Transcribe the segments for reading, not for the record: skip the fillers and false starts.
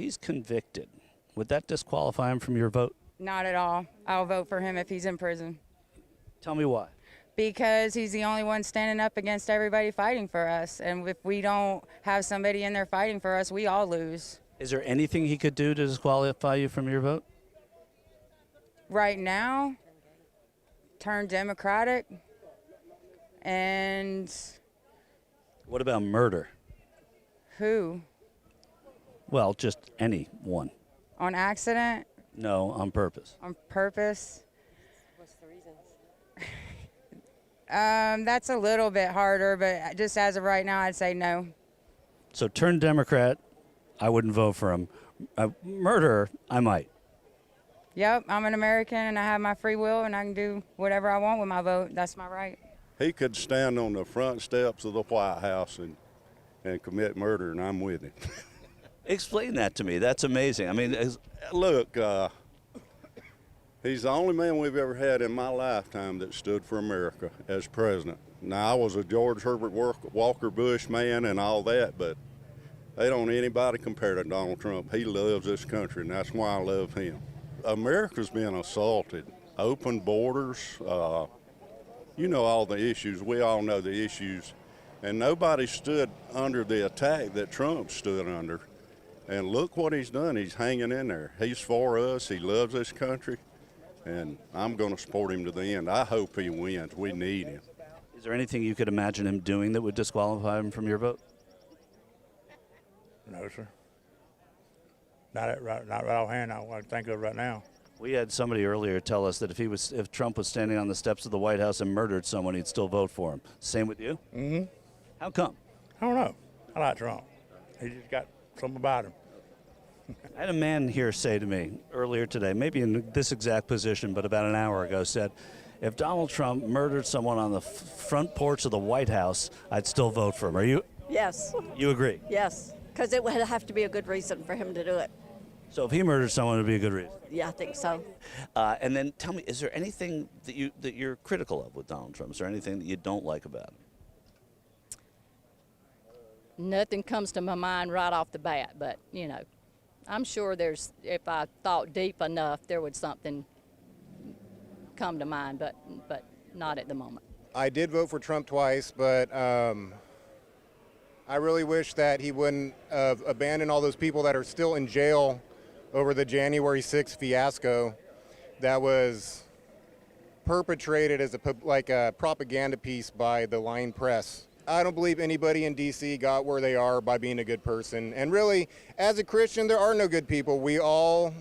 he's convicted, would that disqualify him from your vote? Not at all. I'll vote for him if he's in prison. Tell me why. Because he's the only one standing up against everybody fighting for us. And if we don't have somebody in there fighting for us, we all lose. Is there anything he could do to disqualify you from your vote? Right now, turn Democratic. And What about murder? who? Well, just anyone. On accident? No, on purpose. On purpose? What's the reasons? That's a little bit harder, but just as of right now, I'd say no. So turn Democrat, I wouldn't vote for him. Murder, I might. Yep, I'm an American and I have my free will and I can do whatever I want with my vote. That's my right. He could stand on the front steps of the White House and commit murder, and I'm with him. Explain that to me. That's amazing. I mean, Look, he's the only man we've ever had in my lifetime that stood for America as president. Now, I was a George Herbert Walker Bush man and all that, but they don't anybody compare to Donald Trump. He loves this country, and that's why I love him. America's being assaulted. Open borders, you know all the issues. We all know the issues. And nobody stood under the attack that Trump stood under. And look what he's done. He's hanging in there. He's for us. He loves this country. And I'm going to support him to the end. I hope he wins. We need him. is there anything you could imagine him doing that would disqualify him from your vote? No, sir. Not right offhand. I can think of right now. We had somebody earlier tell us that if Trump was standing on the steps of the White House and murdered someone, he'd still vote for him. Same with you? Mm-hmm. How come? I don't know. I like Trump. He just got something about him. I had a man here say to me earlier today, maybe in this exact position, but about an hour ago, said, if Donald Trump murdered someone on the front porch of the White House, I'd still vote for him. Yes, You agree? yes, because it would have to be a good reason for him to do it. So if he murdered someone, it would be a good reason. Yeah, I think so. And then tell me, is there anything that you're critical of with Donald Trump? Is there anything that you don't like about him? Nothing comes to my mind right off the bat, but, you know, I'm sure if I thought deep enough, there would something come to mind, but not at the moment. I did vote for Trump twice, but I really wish that he wouldn't have abandoned all those people that are still in jail over the January 6th fiasco that was perpetrated as a propaganda piece by the lying press. I don't believe anybody in D.C. got where they are by being a good person. And really, as a Christian, there are no good people. We all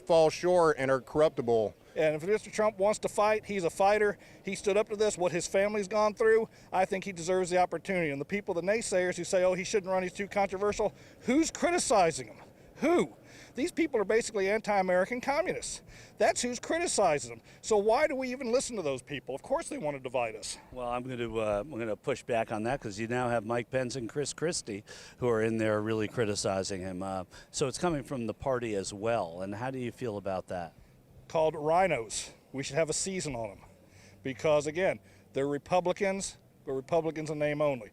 fall short and are corruptible. And if Mr. Trump wants to fight, he's a fighter. He stood up to this, what his family's gone through. I think he deserves the opportunity. And the people, the naysayers who say, oh, he shouldn't run, he's too controversial, who's criticizing him? Who? These people are basically anti-American communists. That's who's criticizing them. So why do we even listen to those people? Of course they want to divide us. Well, I'm going to push back on that because you now have Mike Pence and Chris Christie who are in there really criticizing him. So it's coming from the party as well. And how do you feel about that? Called rhinos. We should have a season on them. Because, again, they're Republicans, but Republicans in name only.